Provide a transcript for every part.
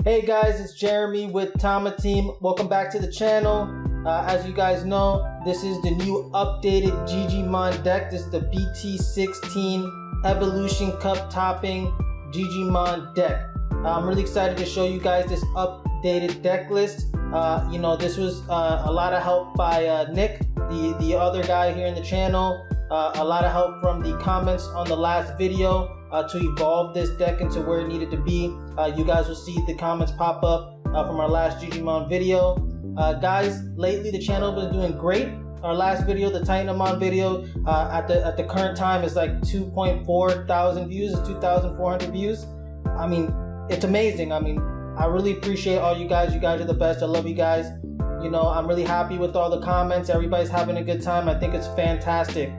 Hey guys, it's Jeremy with Tama Team. Welcome back to the channel. As you guys know, this is the new updated Jijimon deck. This is the BT-16 Evolution Cup topping Jijimon deck. I'm really excited to show you guys this updated deck list. This was a lot of help by Nick, the other guy here in the channel. A lot of help from the comments on the last video to evolve this deck into where it needed to be. You guys will see the comments pop up from our last Jijimon video. Guys, lately the channel has been doing great. Our last video, the Tamers video, at the current time is like 2.4 thousand views, it's 2,400 views. I mean, it's amazing. I mean, I really appreciate all you guys. You guys are the best. I love you guys. You know, I'm really happy with all the comments. Everybody's having a good time. I think it's fantastic.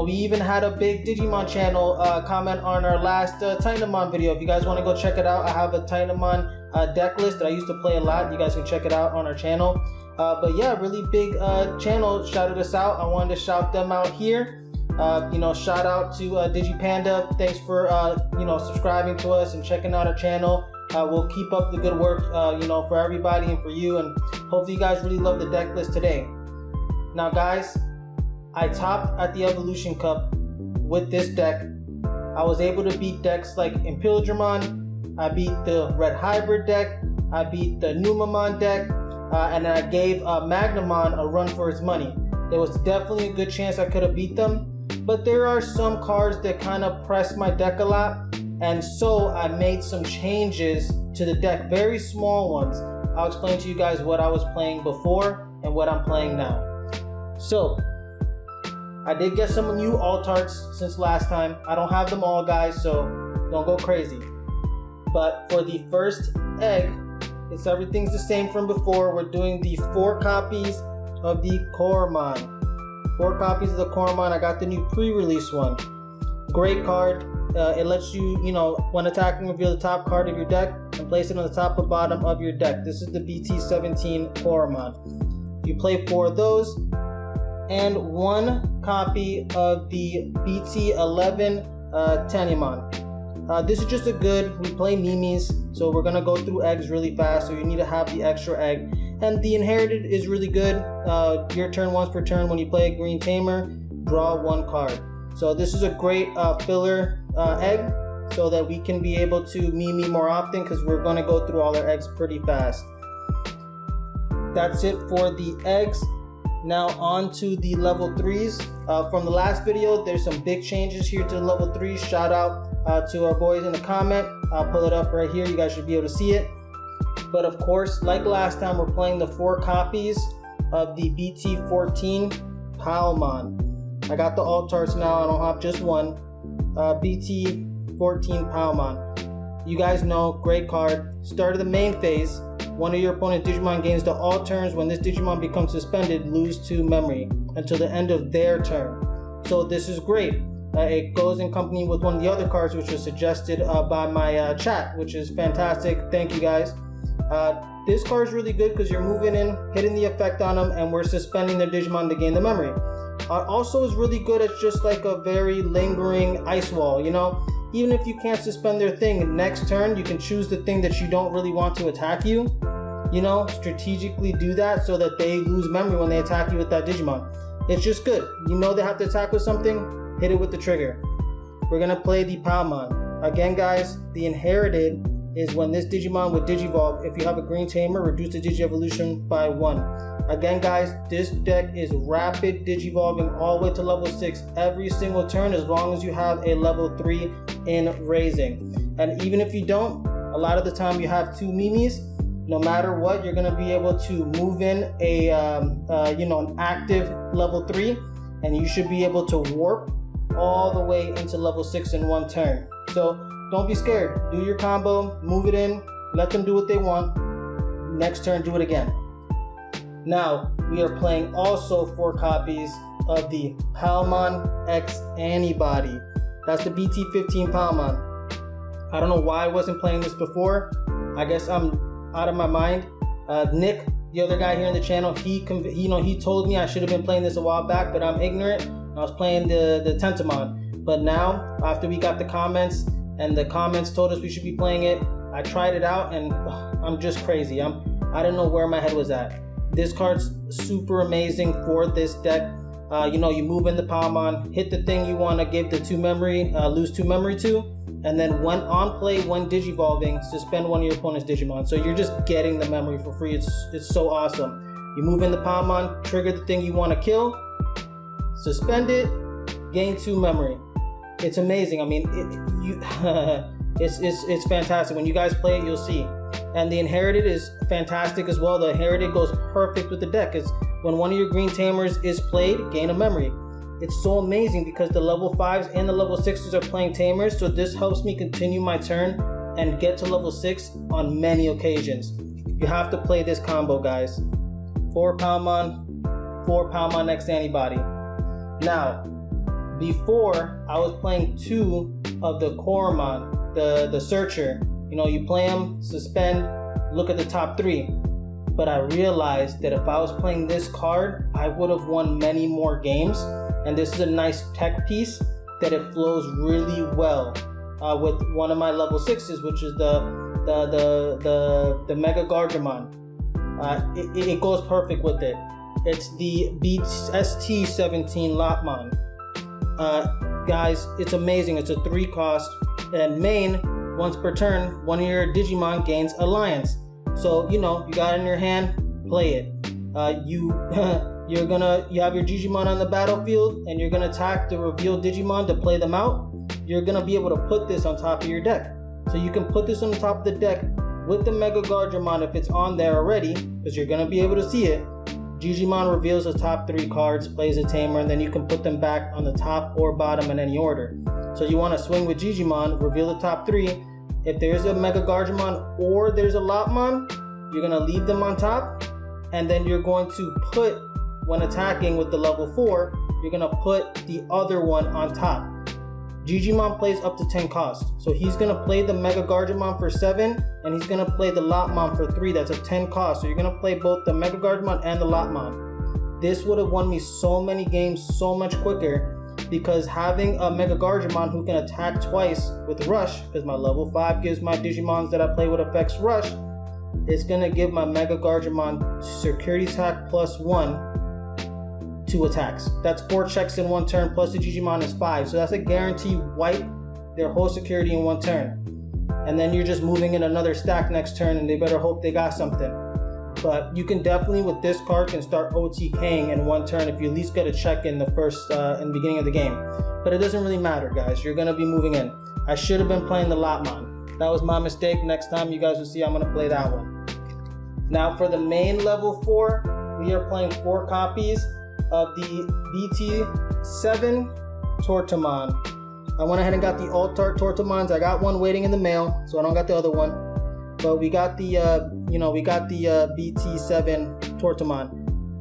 We even had a big Digimon channel comment on our last Tamers video. If you guys want to go check it out, I have a Tamers deck list that I used to play a lot. You guys can check it out on our channel. But yeah, really big channel shouted us out. I wanted to shout them out here. Shout out to DigiPanda. Thanks for subscribing to us and checking out our channel. We'll keep up the good work for everybody and for you, and hopefully you guys really love the deck list today. Now guys, I topped at the Evolution Cup with this deck. I was able to beat decks like Jijimon. I beat the Red Hybrid deck. I beat the Numamon deck. And then I gave Magnamon a run for its money. There was definitely a good chance I could have beat them. But there are some cards that kind of press my deck a lot. And so I made some changes to the deck. Very small ones. I'll explain to you guys what I was playing before and what I'm playing now. So I did get some new alt-arts since last time. I don't have them all, guys, so don't go crazy. But for the first egg, everything's the same from before. We're doing the 4 copies of the COOOOK. 4 copies of the COOOOK. I got the new pre-release one. Great card. It lets you, when attacking, reveal the top card of your deck and place it on the top or bottom of your deck. This is the BT-17 COOOOK. You play 4 of those, and 1 copy of the BT-11 Digimon. This is just a good, we play Mimis, so we're gonna go through eggs really fast, so you need to have the extra egg. And the Inherited is really good. Your turn once per turn. When you play a green Tamer, draw 1 card. So this is a great filler egg, so that we can be able to Mimi more often, because we're gonna go through all our eggs pretty fast. That's it for the eggs. Now on to the level 3s. From the last video, there's some big changes here to the level 3s. Shout out to our boys in the comment. I'll pull it up right here. You guys should be able to see it. But of course, like last time, we're playing the 4 copies of the BT-14 Palmon. I got the alt-arts now. I don't have just one. BT-14 Palmon. You guys know, great card. Start of the main phase. One of your opponent's Digimon gains the all turns. When this Digimon becomes suspended, lose 2 memory until the end of their turn. So this is great. It goes in company with one of the other cards which was suggested by my chat, which is fantastic. Thank you guys. This card is really good because you're moving in, hitting the effect on them, and we're suspending their Digimon to gain the memory. Also is really good as just like a very lingering ice wall, Even if you can't suspend their thing, next turn you can choose the thing that you don't really want to attack you. Strategically do that so that they lose memory when they attack you with that Digimon. It's just good. They have to attack with something, hit it with the trigger. We're gonna play the Palmon. Again, guys, the Inherited is when this Digimon would Digivolve. If you have a green Tamer, reduce the Digi-Evolution by 1. Again, guys, this deck is rapid Digivolving all the way to level 6 every single turn, as long as you have a level 3 in raising. And even if you don't, a lot of the time you have 2 Mimis. No matter what, you're gonna be able to move in an active level 3, and you should be able to warp all the way into level 6 in 1 turn. So don't be scared. Do your combo, move it in, let them do what they want. Next turn, do it again. Now, we are playing also 4 copies of the Palmon X Antibody. That's the BT-15 Palmon. I don't know why I wasn't playing this before. I guess I'm out of my mind. Nick, the other guy here in the channel, he told me I should have been playing this a while back, but I'm ignorant. I was playing the Tentamon. But now, after we got the comments, and the comments told us we should be playing it, I tried it out and I'm just crazy. I didn't know where my head was at. This card's super amazing for this deck. You move in the Palmon, hit the thing you want to give the 2 memory, lose 2 memory to, and then when on play, when digivolving, suspend one of your opponent's Digimon. So you're just getting the memory for free. It's so awesome. You move in the Palmon, trigger the thing you want to kill, suspend it, gain 2 memory. It's amazing. I mean, it's fantastic. When you guys play it, you'll see. And the Inherited is fantastic as well. The Inherited goes perfect with the deck, because when one of your green Tamers is played, gain a memory. It's so amazing because the level 5s and the level 6s are playing Tamers, so this helps me continue my turn and get to level 6 on many occasions. You have to play this combo, guys. 4 Palmon next antibody. Now, before I was playing 2 of the Koromon, the Searcher. You play them, suspend, look at the top 3. But I realized that if I was playing this card, I would have won many more games. And this is a nice tech piece that it flows really well with one of my level 6s, which is the Mega Gargemon. It goes perfect with it. It's the BT-16 Lotmon. Guys, it's amazing. It's a 3 cost, and main, once per turn, one of your Digimon gains Alliance. So you got it in your hand, play it. You have your Jijimon on the battlefield, and you're gonna attack the revealed Digimon to play them out. You're gonna be able to put this on top of your deck. So you can put this on the top of the deck with the Mega Gargemon if it's on there already, because you're gonna be able to see it. Jijimon reveals the top 3 cards, plays a Tamer, and then you can put them back on the top or bottom in any order. So you want to swing with Jijimon, reveal the top 3. If there's a Mega Gargemon or there's a Lotmon, you're going to leave them on top, and then you're going to put, when attacking with the level 4, you're going to put the other one on top. Jijimon plays up to 10 cost, so he's going to play the Mega Gargemon for 7, and he's going to play the Lotmon for 3. That's a 10 cost, so you're going to play both the Mega Gargemon and the Lotmon. This would have won me so many games so much quicker, because having a Mega Gargemon who can attack twice with Rush, because my level 5 gives my Digimons that I play with effects Rush, it's going to give my Mega Gargemon security attack +1 2 attacks. That's 4 checks in 1 turn, plus the Jijimon is 5. So that's a guarantee wipe their whole security in 1 turn. And then you're just moving in another stack next turn, and they better hope they got something. But you can definitely, with this card, can start OTKing in 1 turn if you at least get a check in the first, in the beginning of the game. But it doesn't really matter, guys. You're gonna be moving in. I should have been playing the Lotmon. That was my mistake. Next time you guys will see I'm gonna play that one. Now for the main level 4, we are playing 4 copies of the BT-16 Tortomon. I went ahead and got the Alt-Art Tortomons. I got one waiting in the mail, so I don't got the other one. But we got the, BT-16 Tortomon.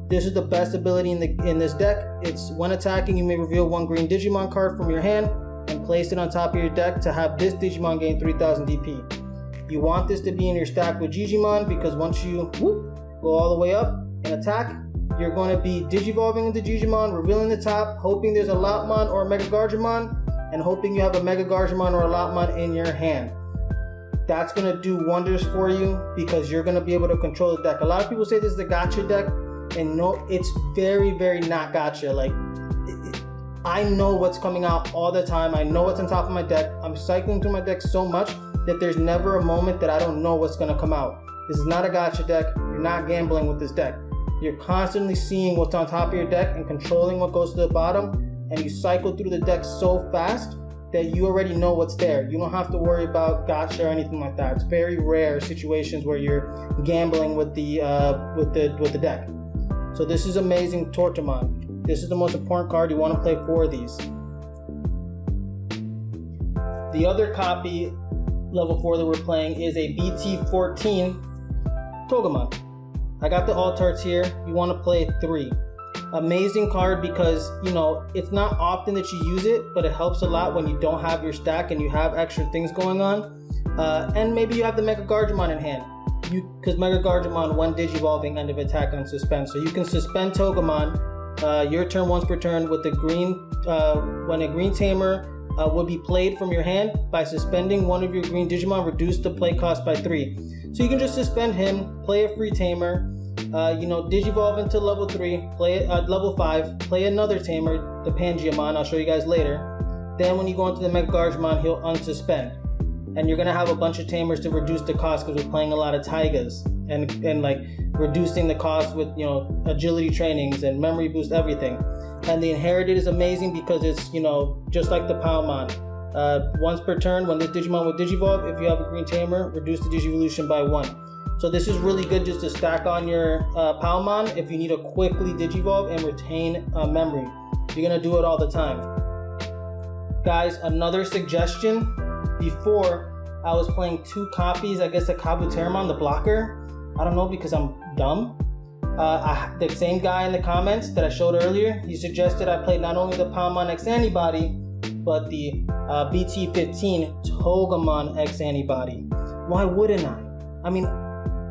This is the best ability in this deck. It's when attacking, you may reveal 1 green Digimon card from your hand and place it on top of your deck to have this Digimon gain 3000 DP. You want this to be in your stack with Jijimon, because once you go all the way up and attack, you're going to be digivolving into Jijimon, revealing the top, hoping there's a Lotmon or a Mega Gargemon, and hoping you have a Mega Gargemon or a Lotmon in your hand. That's going to do wonders for you, because you're going to be able to control the deck. A lot of people say this is a Gacha deck, and no, it's very, very not Gacha. Like, I know what's coming out all the time. I know what's on top of my deck. I'm cycling through my deck so much that there's never a moment that I don't know what's going to come out. This is not a Gacha deck. You're not gambling with this deck. You're constantly seeing what's on top of your deck and controlling what goes to the bottom, and you cycle through the deck so fast that you already know what's there. You don't have to worry about Gacha or anything like that. It's very rare situations where you're gambling with the deck. So this is amazing Tortomon. This is the most important card. You want to play 4 of these. The other copy, level 4 that we're playing, is a BT-14 Togemon. I got the Alt-Arts here. You want to play 3. Amazing card because, it's not often that you use it, but it helps a lot when you don't have your stack and you have extra things going on. And maybe you have the Mega Gargemon in hand. Because Mega Gargemon, 1 digivolving, end of attack on suspend. So you can suspend Togemon your turn once per turn with the green, when a green Tamer would be played from your hand. By suspending one of your green Digimon, reduce the play cost by 3. So you can just suspend him, play a free Tamer, Digivolve into level 3, play level 5, play another Tamer, the Pangeamon, I'll show you guys later. Then when you go into the Mega Guardiamon, he'll unsuspend. And you're gonna have a bunch of Tamers to reduce the cost because we're playing a lot of Taigas and like reducing the cost with agility trainings and memory boost, everything. And the Inherited is amazing because it's just like the Palmon. Once per turn, when this Digimon will Digivolve, if you have a green Tamer, reduce the Digivolution by 1. So this is really good just to stack on your Palmon if you need to quickly Digivolve and retain memory. You're gonna do it all the time. Guys, another suggestion. Before, I was playing 2 copies, I guess the Kabuteramon, the blocker. I don't know because I'm dumb. The same guy in the comments that I showed earlier, he suggested I play not only the Palmon X Antibody, but the BT-15 Togemon X Antibody. Why wouldn't I? I mean,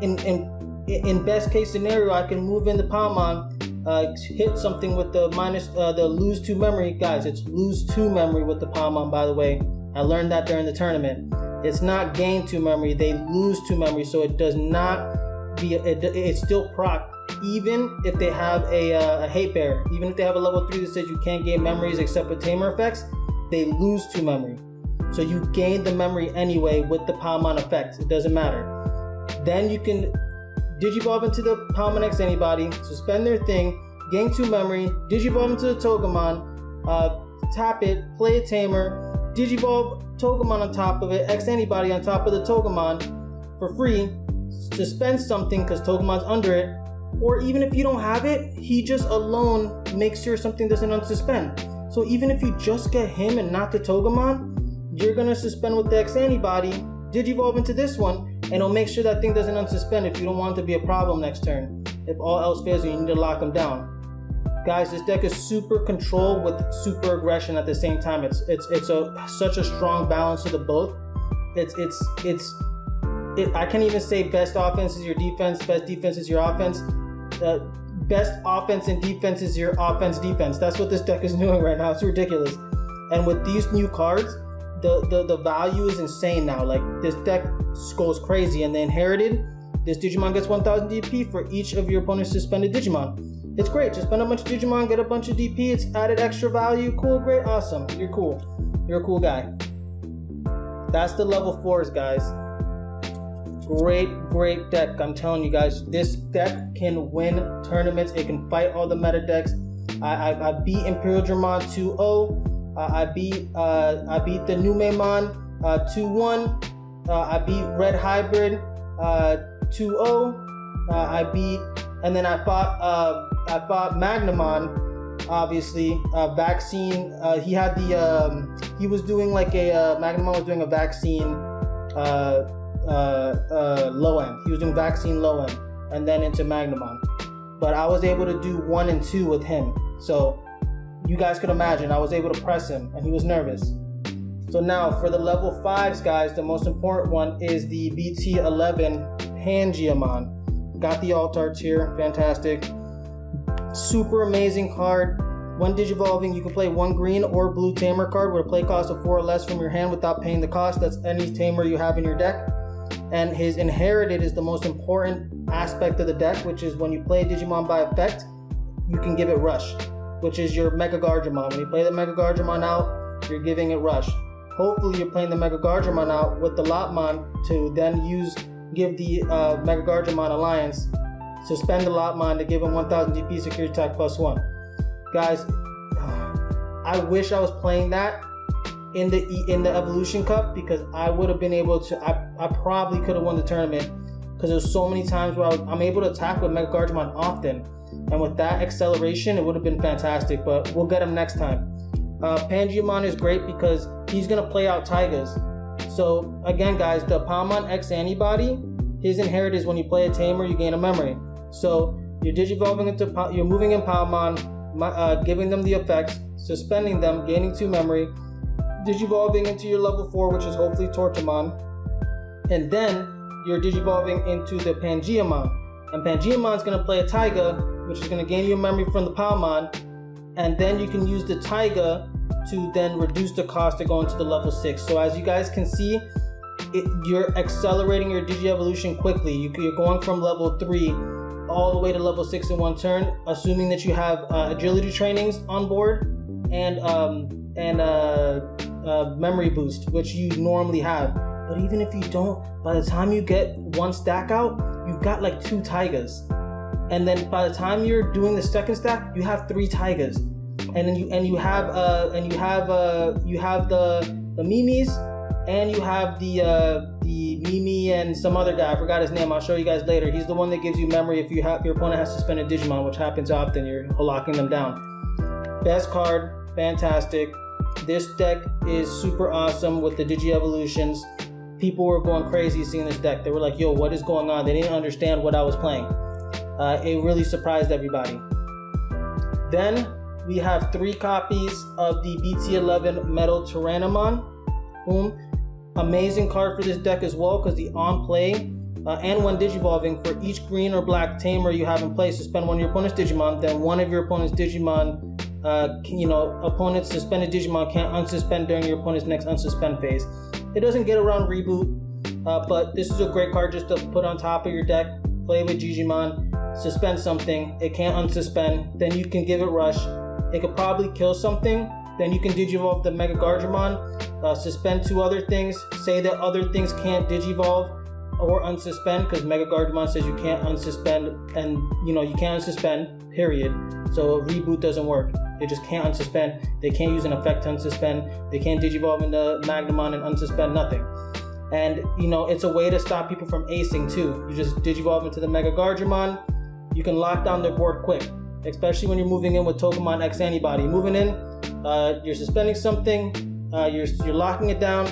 in best case scenario, I can move in the Palmon, hit something with the lose 2 memory. Guys, it's lose 2 memory with the Palmon, by the way. I learned that during the tournament. It's not gain 2 memory, they lose 2 memory, so it does not it's still proc. Even if they have a hate bear, even if they have a level 3 that says you can't gain memories except with Tamer effects, they lose 2 memory. So you gain the memory anyway with the Palmon effect, it doesn't matter. Then you can Digivolve into the Palmon X Antibody, suspend their thing, gain 2 memory, Digivolve into the Togemon, tap it, play a Tamer, Digivolve Togemon on top of it, X Antibody on top of the Togemon for free, suspend something because Togemon's under it, or even if you don't have it, he just alone makes sure something doesn't unsuspend. So even if you just get him and not the Togemon, you're gonna suspend with the X Antibody, Digivolve into this one, and it'll make sure that thing doesn't unsuspend if you don't want it to be a problem next turn. If all else fails and you need to lock them down. Guys, this deck is super control with super aggression at the same time. It's such a strong balance of the both. I can't even say best offense is your defense, best defense is your offense. Best offense and defense is your offense defense. That's what this deck is doing right now. It's ridiculous. And with these new cards, the value is insane now. Like, this deck goes crazy. And the Inherited, this Digimon gets 1000 DP for each of your opponent's suspended Digimon. It's great. Just spend a bunch of Digimon, get a bunch of DP. It's added extra value. Cool, great, awesome. You're cool. You're a cool guy. That's the level 4s, guys. Great deck. I'm telling you guys, this deck can win tournaments. It can fight all the meta decks. I beat Imperial Dramon 2-0. I beat the Numemon 2-1. I beat Red Hybrid 2-0. And then I fought Magnamon, obviously. Vaccine. He had the he was doing like a Magnamon was doing a vaccine low end. He was doing vaccine low end, and then into Magnamon. But I was able to do 1 and 2 with him. So you guys could imagine I was able to press him, and he was nervous. So now for the level 5s, guys, the most important one is the BT-11 Pangeamon. Got the alt arts here, fantastic. Super amazing card. When Digivolving, you can play 1 green or blue Tamer card with a play cost of 4 or less from your hand without paying the cost. That's any Tamer you have in your deck. And his Inherited is the most important aspect of the deck, which is when you play Digimon by effect, you can give it Rush, which is your Mega Guardiamon. When you play the Mega Guardiamon out, you're giving it Rush. Hopefully you're playing the Mega Guardiamon out with the Lotmon to then give the Mega Guardiamon Alliance, suspend the Lotmon to give him 1000 DP security attack +1. Guys, I wish I was playing that in the Evolution Cup, because I would have been able to, I probably could have won the tournament, because there's so many times where I'm able to attack with Mega Guardiamon often, and with that acceleration it would have been fantastic, but we'll get him next time. Pangeamon is great because he's going to play out Taigas. So again, guys, the Palmon X Antibody, his Inherited is when you play a Tamer, you gain a memory. So you're Digivolving into, you're moving in Palmon, giving them the effects, suspending them, gaining 2 memory, Digivolving into your level 4, which is hopefully Tortamon, and then you're Digivolving into the Pangeamon. And Pangeamon's going to play a Taiga, which is going to gain you a memory from the Palmon, and then you can use the Taiga to then reduce the cost to go into the level 6. So as you guys can see, you're accelerating your Digi-Evolution quickly. You're going from level 3 all the way to level 6 in one turn, assuming that you have agility trainings on board and memory boost, which you normally have. But even if you don't, by the time you get one stack out, you've got like 2 Taigas. And then by the time you're doing the second stack, you have 3 Taigas. And then you have the Mimis, and you have the Mimi and some other guy. I forgot his name. I'll show you guys later. He's the one that gives you memory if your opponent has suspended Digimon, which happens often. You're locking them down. Best card, fantastic. This deck is super awesome with the Digi-Evolutions. People were going crazy seeing this deck. They were like, yo, what is going on? They didn't understand what I was playing. It really surprised everybody. Then we have 3 copies of the BT-11 Metal Tyrannomon. Boom. Amazing card for this deck as well, because the on play and when digivolving, for each green or black tamer you have in play, suspend one of your opponent's Digimon, then one of your opponent's Digimon, opponent's suspended Digimon can't unsuspend during your opponent's next unsuspend phase. It doesn't get around reboot, but this is a great card just to put on top of your deck, play with Jijimon, suspend something, it can't unsuspend, then you can give it rush, it could probably kill something, then you can digivolve the Mega Gargemon, suspend 2 other things, say that other things can't digivolve or unsuspend, because Mega Gargemon says you can't unsuspend, and you can't unsuspend, period. So reboot doesn't work. They just can't unsuspend. They can't use an effect to unsuspend. They can't digivolve into Magnamon and unsuspend nothing. And it's a way to stop people from acing too. You just digivolve into the Mega Gargemon. You can lock down their board quick, especially when you're moving in with Togemon X Antibody. Moving in, you're suspending something, you're locking it down,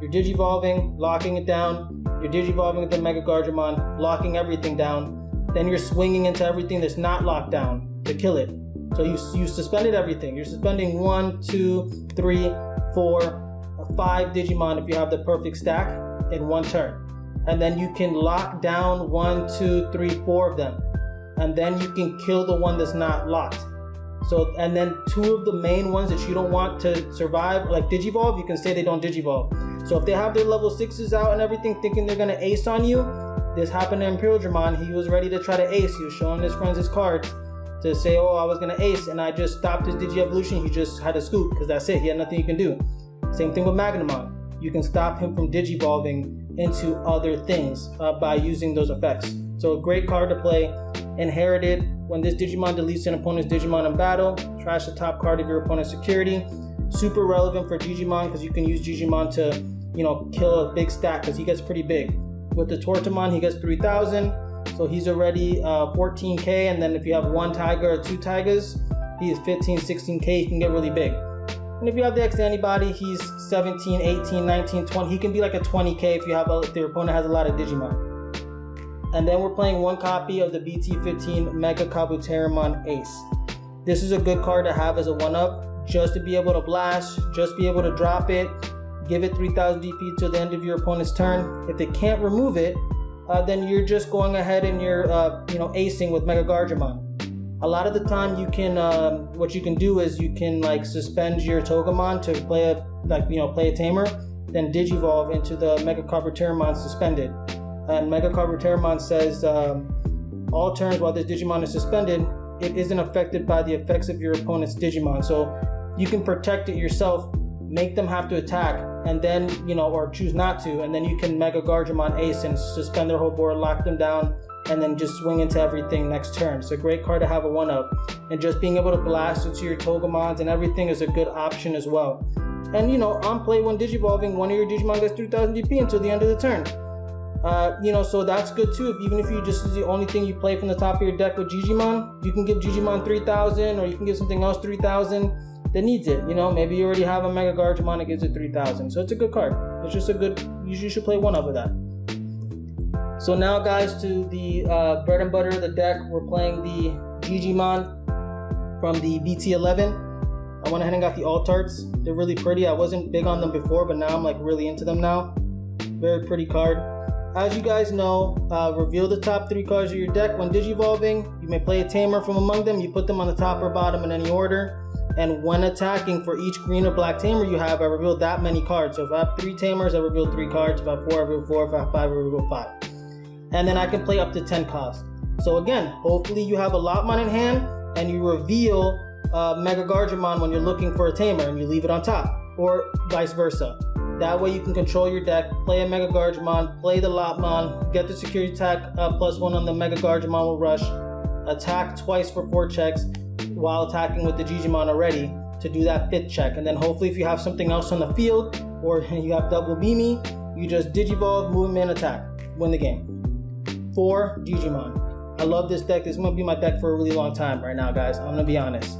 you're digivolving, locking it down, you're digivolving with the Mega Gargemon, locking everything down, then you're swinging into everything that's not locked down to kill it. So you suspended everything. You're suspending 1, 2, 3, 4, 5 Digimon if you have the perfect stack in one turn. And then you can lock down 1, 2, 3, 4 of them. And then you can kill the one that's not locked. So, and then 2 of the main ones that you don't want to survive, like Digivolve, you can say they don't Digivolve. So if they have their level 6s out and everything, thinking they're gonna ace on you, this happened to Imperial Dramon. He was ready to try to ace. He was showing his friends his cards to say, oh, I was gonna ace, and I just stopped his Digi-Evolution. He just had to scoop, because that's it. He had nothing you can do. Same thing with Magnamon. You can stop him from Digivolving into other things by using those effects. So a great card to play. Inherited, when this Digimon deletes an opponent's Digimon in battle, trash the top card of your opponent's security. Super relevant for Jijimon, because you can use Jijimon to, kill a big stack, because he gets pretty big. With the Tortamon, he gets 3,000, so he's already 14k, and then if you have 1 Tiger or 2 Tigers, he is 15, 16k, he can get really big. And if you have the X Antibody, he's 17, 18, 19, 20, he can be like a 20k if you have if your opponent has a lot of Digimon. And then we're playing 1 copy of the BT-15 Mega Kabuterimon Ace. This is a good card to have as a 1-up, just to be able to blast, just be able to drop it, give it 3,000 DP to the end of your opponent's turn. If they can't remove it, then you're just going ahead and you're acing with Mega Gargemon. A lot of the time you can, what you can do is you can suspend your Togemon to play a Tamer, then Digivolve into the Mega Kabuterimon suspended. And Mega Kabuterimon says, all turns while this Digimon is suspended, it isn't affected by the effects of your opponent's Digimon. So you can protect it yourself, make them have to attack, and then, or choose not to, and then you can Mega Gargemon Ace and suspend their whole board, lock them down, and then just swing into everything next turn. It's a great card to have a 1-up. And just being able to blast into your Togemons and everything is a good option as well. And, on play when Digivolving, one of your Digimon gets 3,000 DP until the end of the turn. So that's good too. Even if you just is the only thing you play from the top of your deck with Jijimon, you can give Jijimon 3,000, or you can give something else 3,000 that needs it. Maybe you already have a Mega Gargemon that gives it 3,000. So it's a good card. It's just a good, you should play 1 of that. So now guys, to the bread and butter of the deck, we're playing the Jijimon from the BT-11. I went ahead and got the alt arts. They're really pretty. I wasn't big on them before, but now I'm really into them now. Very pretty card. as you guys know, reveal the top 3 cards of your deck when digivolving. You may play a Tamer from among them. You put them on the top or bottom in any order. And when attacking, for each green or black Tamer you have, I reveal that many cards. So if I have 3 Tamers, I reveal 3 cards. If I have 4, I reveal 4. If I have 5, I reveal 5. And then I can play up to 10 costs. So again, hopefully you have a Lopmon in hand and you reveal Mega Gargemon when you're looking for a Tamer and you leave it on top, or vice versa. That way you can control your deck, play a Mega Gargemon, play the Lopmon, get the security attack +1 on the Mega Gargemon with Rush, attack twice for 4 checks while attacking with the Jijimon already to do that 5th check. And then hopefully if you have something else on the field or you have double Beamy, you just Digivolve, move him in, attack, win the game. 4 Jijimon. I love this deck. This is going to be my deck for a really long time right now, guys. I'm going to be honest.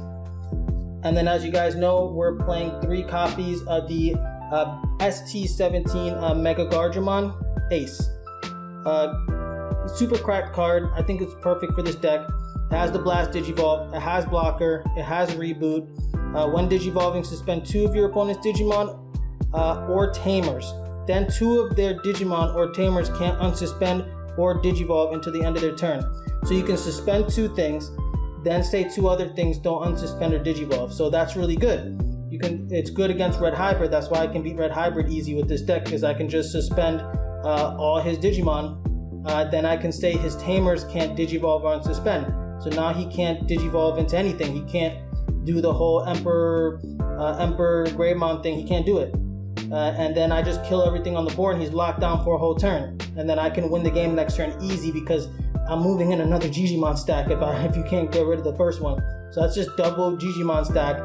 And then as you guys know, we're playing 3 copies of the ST-17 Mega Gargemon Ace. Super cracked card. I think it's perfect for this deck. It has the Blast Digivolve, it has Blocker, it has Reboot. When Digivolving, suspend 2 of your opponent's Digimon or Tamers. Then 2 of their Digimon or Tamers can't unsuspend or Digivolve until the end of their turn. So you can suspend 2 things, then say 2 other things don't unsuspend or Digivolve. So that's really good. It's good against Red Hybrid. That's why I can beat Red Hybrid easy with this deck, because I can just suspend all his Digimon. Then I can say his Tamers can't Digivolve or unsuspend. So now he can't Digivolve into anything. He can't do the whole Emperor Greymon thing. He can't do it. And then I just kill everything on the board and he's locked down for a whole turn. And then I can win the game next turn easy because I'm moving in another Jijimon stack if you can't get rid of the first one. So that's just double Jijimon stack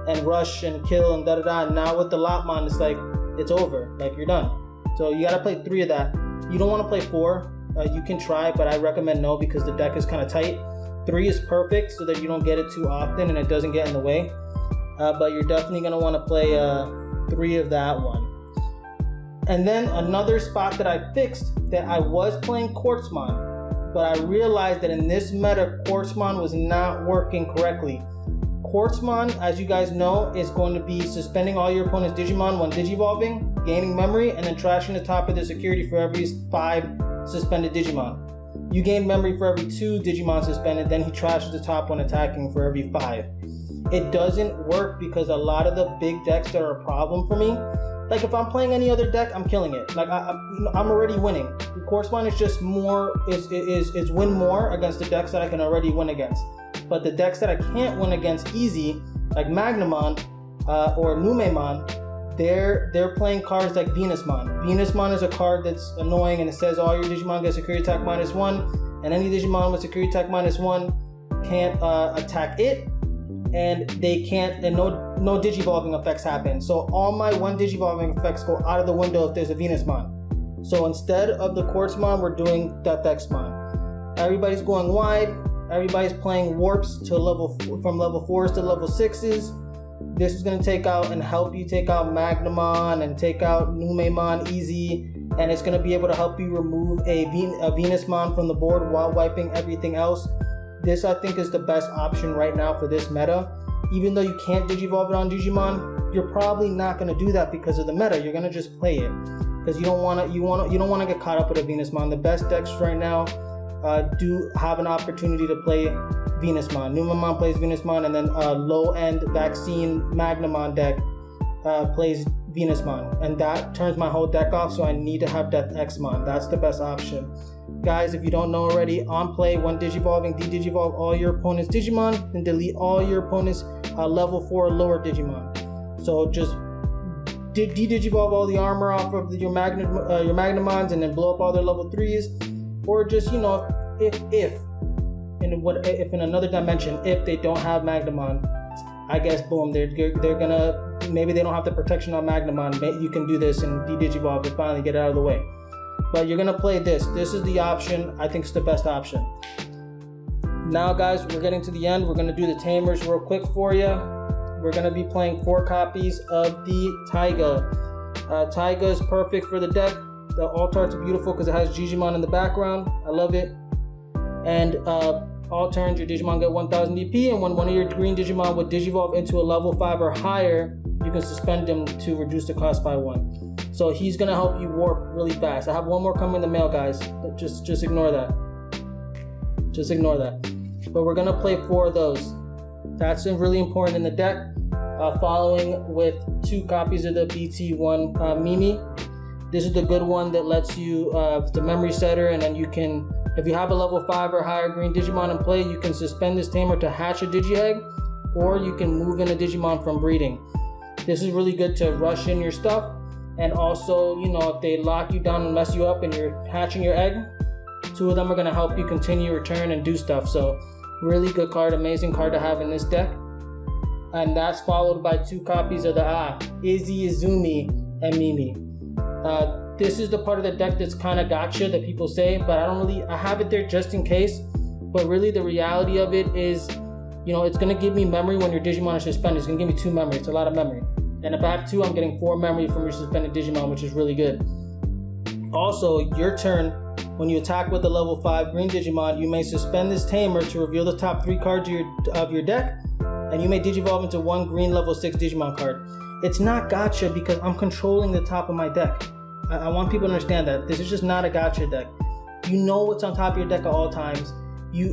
and rush and kill and da-da-da. And now with the Lopmon, it's like, it's over. Like, you're done. So you gotta play 3 of that. You don't wanna play 4. You can try, but I recommend no because the deck is kind of tight. 3 is perfect so that you don't get it too often and it doesn't get in the way. But you're definitely gonna wanna play 3 of that one. And then another spot that I fixed, that I was playing Quartzmon, but I realized that in this meta, Quartzmon was not working correctly. Quartzmon, as you guys know, is going to be suspending all your opponent's Digimon when Digivolving, gaining memory, and then trashing the top of the security for every 5 suspended Digimon. You gain memory for every 2 Digimon suspended, then he trashes the top when attacking for every 5. It doesn't work because a lot of the big decks that are a problem for me, like if I'm playing any other deck, I'm killing it. Like I'm already winning. Quartzmon is just more, is win more against the decks that I can already win against. But the decks that I can't win against easy, like Magnamon or Numemon, they're playing cards like Venusmon. Venusmon is a card that's annoying and it says all your Digimon get security attack -1, and any Digimon with security attack -1 can't attack it, and they can't, and no Digivolving effects happen. So all my 1 Digivolving effects go out of the window if there's a Venusmon. So instead of the Quartzmon, we're doing Dexmon. Everybody's going wide. Everybody's playing warps to from level 4s to level 6s. This is going to take out and help you take out Magnamon and take out Numemon easy, and it's going to be able to help you remove a Venusmon from the board while wiping everything else. This, I think, is the best option right now for this meta. Even though you can't Digivolve it on Digimon, you're probably not going to do that because of the meta. You're going to just play it because you don't want to get caught up with a Venusmon. The best decks right now do have an opportunity to play Venusmon. Numemon plays Venusmon, and then low-end Vaccine Magnamon deck plays Venusmon, and that turns my whole deck off, so I need to have Dexmon. That's the best option. Guys, if you don't know already, on play, when Digivolving, de-Digivolve all your opponent's Digimon, and delete all your opponent's level 4 or lower Digimon. So just de-Digivolve all the armor off of your Magnamons, and then blow up all their level 3s, or just, you know, if in another dimension, if they don't have Magnamon, I guess boom, they're gonna, maybe they don't have the protection on Magnamon. You can do this and de-Digivolve and finally get it out of the way. But you're gonna play this. This is the option. I think it's the best option. Now, guys, we're getting to the end. We're gonna do the Tamers real quick for you. We're gonna be playing 4 copies of the Taiga. Taiga is perfect for the deck. The alt art's beautiful because it has Jijimon in the background. I love it. And all turns, your Digimon get 1000 DP, and when one of your green Digimon would Digivolve into a level 5 or higher, you can suspend him to reduce the cost by 1. So he's gonna help you warp really fast. I have one more coming in the mail, guys. Just ignore that. Just ignore that. But we're gonna play 4 of those. That's really important in the deck. Following with 2 copies of the BT-1 Mimi. This is the good one that lets you, it's a memory setter, and then you can, if you have a level 5 or higher green Digimon in play, you can suspend this tamer to hatch a Digi-Egg, or you can move in a Digimon from breeding. This is really good to rush in your stuff, and also, you know, if they lock you down and mess you up and you're hatching your egg, 2 of them are gonna help you continue your turn and do stuff. So really good card, amazing card to have in this deck. And that's followed by 2 copies of the Izzy, Izumi, and Mimi. This is the part of the deck that's kind of gacha that people say, but I have it there just in case. But really the reality of it is, you know, it's gonna give me memory when your Digimon is suspended. It's gonna give me 2 memory. It's a lot of memory. And if I have 2, I'm getting 4 memory from your suspended Digimon, which is really good. Also, your turn, when you attack with the level 5 green Digimon, you may suspend this tamer to reveal the top 3 cards of your deck, and you may Digivolve into 1 green level 6 Digimon card. It's not gacha because I'm controlling the top of my deck. I want people to understand that. This is just not a gacha deck. You know what's on top of your deck at all times.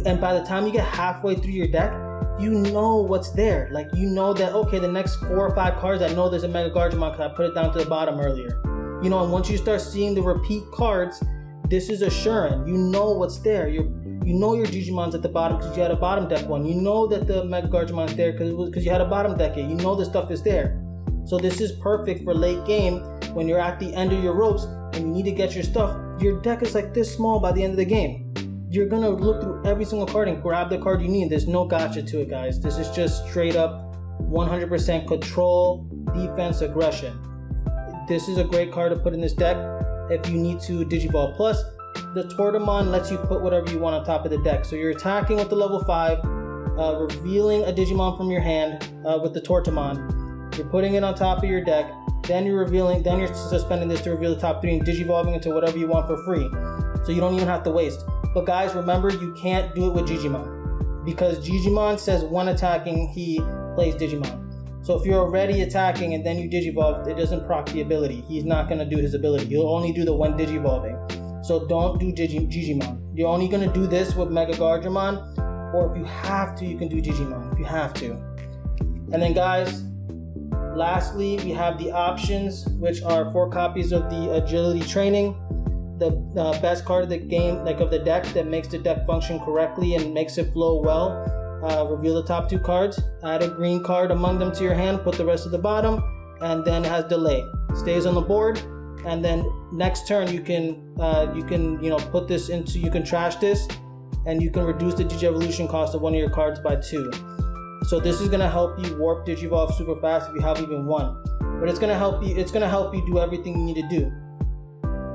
And by the time you get halfway through your deck, you know what's there. Like, you know that, okay, the next 4 or 5 cards, I know there's a Mega Guardian because I put it down to the bottom earlier. You know, and once you start seeing the repeat cards, this is assuring. You know what's there. You know your Digimon's at the bottom because you had a bottom deck one. You know that the Mega Guardian's there because you had a bottom deck it. You know the stuff is there. So this is perfect for late game when you're at the end of your ropes and you need to get your stuff. Your deck is like this small by the end of the game. You're gonna look through every single card and grab the card you need. There's no gacha to it, guys. This is just straight up 100% control, defense, aggression. This is a great card to put in this deck if you need to Digivolve. Plus, the Tortamon lets you put whatever you want on top of the deck. So you're attacking with the level 5, revealing a Digimon from your hand with the Tortamon. You're putting it on top of your deck. Then you're suspending this to reveal the top 3 and Digivolving into whatever you want for free. So you don't even have to waste. But guys, remember, you can't do it with Jijimon because Jijimon says when attacking, he plays Digimon. So if you're already attacking and then you Digivolve, it doesn't proc the ability. He's not going to do his ability. He'll only do the when Digivolving. So don't do Jijimon. You're only going to do this with Mega Guardiamon, or if you have to, you can do Jijimon, if you have to. And then guys, lastly, we have the options, which are 4 copies of the Agility Training. The best card of the game, like of the deck, that makes the deck function correctly and makes it flow well. Reveal the top 2 cards, add a green card among them to your hand, put the rest at the bottom, and then it has delay. Stays on the board, and then next turn you can put this into, you can trash this, and you can reduce the Digi-Evolution cost of one of your cards by 2. So this is gonna help you warp Digivolve super fast if you have even 1. But it's gonna help you do everything you need to do.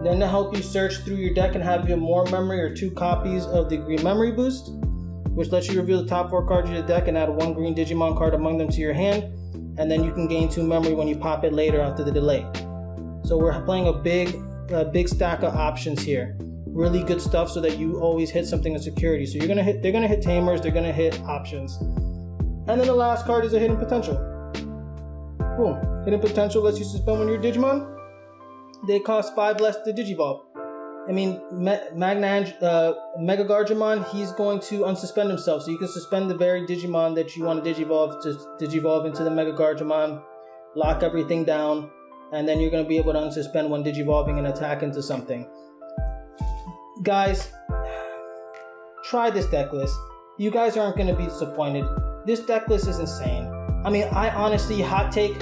Then to help you search through your deck and have even more memory, or 2 copies of the Green Memory Boost, which lets you reveal the top 4 cards of your deck and add 1 green Digimon card among them to your hand, and then you can gain 2 memory when you pop it later after the delay. So we're playing a big stack of options here. Really good stuff so that you always hit something in security. So they're gonna hit Tamers, they're gonna hit options. And then the last card is a Hidden Potential. Boom. Hidden Potential lets you suspend one of your Digimon. They cost 5 less to Digivolve. I mean, Mega Guardiamon, he's going to unsuspend himself. So you can suspend the very Digimon that you want to Digivolve into the Mega Guardiamon, lock everything down, and then you're going to be able to unsuspend when Digivolving and attack into something. Guys, try this deck list. You guys aren't going to be disappointed. This deck list is insane. I mean, I honestly, hot take,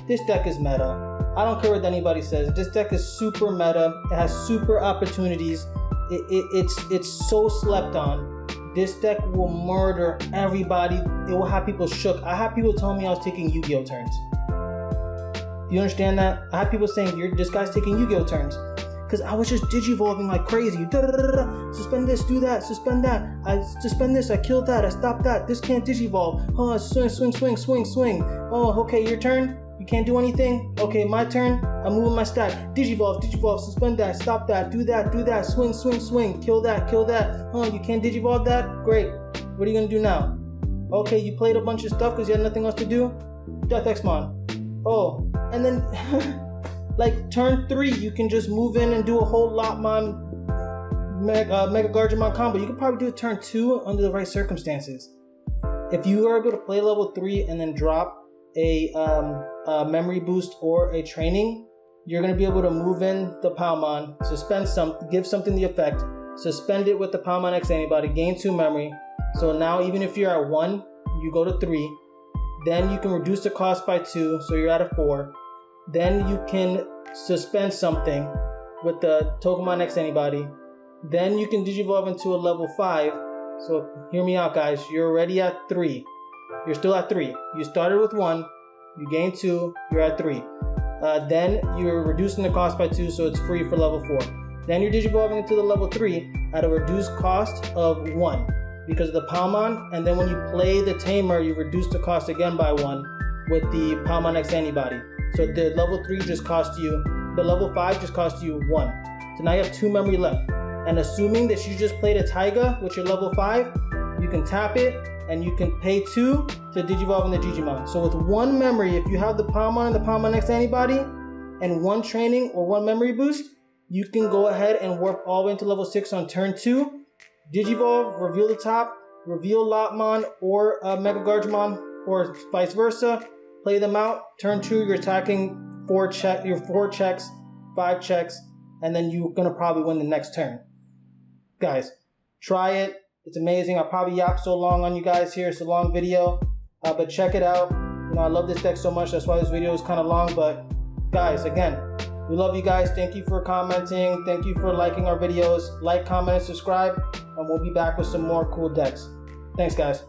this deck is meta. I don't care what anybody says. This deck is super meta. It has super opportunities. It's so slept on. This deck will murder everybody. It will have people shook. I had people telling me I was taking Yu-Gi-Oh turns. Do you understand that? I had people saying, this guy's taking Yu-Gi-Oh turns. Because I was just Digivolving like crazy. Suspend this, do that, suspend that. I suspend this, I killed that, I stopped that. This can't Digivolve. Oh, swing. Oh, okay, your turn. You can't do anything? Okay, my turn. I'm moving my stack. Digivolve, suspend that, stop that, do that, swing, kill that. Oh, you can't Digivolve that? Great. What are you gonna do now? Okay, you played a bunch of stuff because you had nothing else to do? Death Exmon. Oh, and then like turn 3, you can just move in and do a whole Lotmon Mega Gargemon combo. You could probably do it turn 2 under the right circumstances. If you are able to play level 3 and then drop a memory boost or a training, you're going to be able to move in the Palmon, give something the effect, suspend it with the Palmon X antibody, gain 2 memory. So now even if you're at 1, you go to 3. Then you can reduce the cost by 2, so you're at a 4. Then you can suspend something with the Pokemon X antibody. Then you can Digivolve into a level 5. So hear me out, guys. You're already at 3. You're still at 3. You started with 1. You gain 2. You're at 3. Then you're reducing the cost by 2, so it's free for level 4. Then you're Digivolving into the level 3 at a reduced cost of 1 because of the Palmon. And then when you play the Tamer, you reduce the cost again by 1 with the Palmon X antibody. So the level 3 just cost you, the level 5 just cost you 1. So now you have 2 memory left. And assuming that you just played a Taiga with your level 5, you can tap it and you can pay 2 to Digivolve in the Jijimon. So with 1 memory, if you have the Palmon and the Palmon X antibody and 1 training or 1 memory boost, you can go ahead and warp all the way into level 6 on turn 2, Digivolve, reveal the top, reveal Lotmon or Mega Gargemon or vice versa, play them out. Turn 2, you're attacking 4 checks, 5 checks, and then you're gonna probably win the next turn. Guys, try it. It's amazing. I probably yapped so long on you guys here. It's a long video, but check it out. You know, I love this deck so much. That's why this video is kind of long. But guys, again, we love you guys. Thank you for commenting. Thank you for liking our videos. Like, comment, and subscribe, and we'll be back with some more cool decks. Thanks, guys.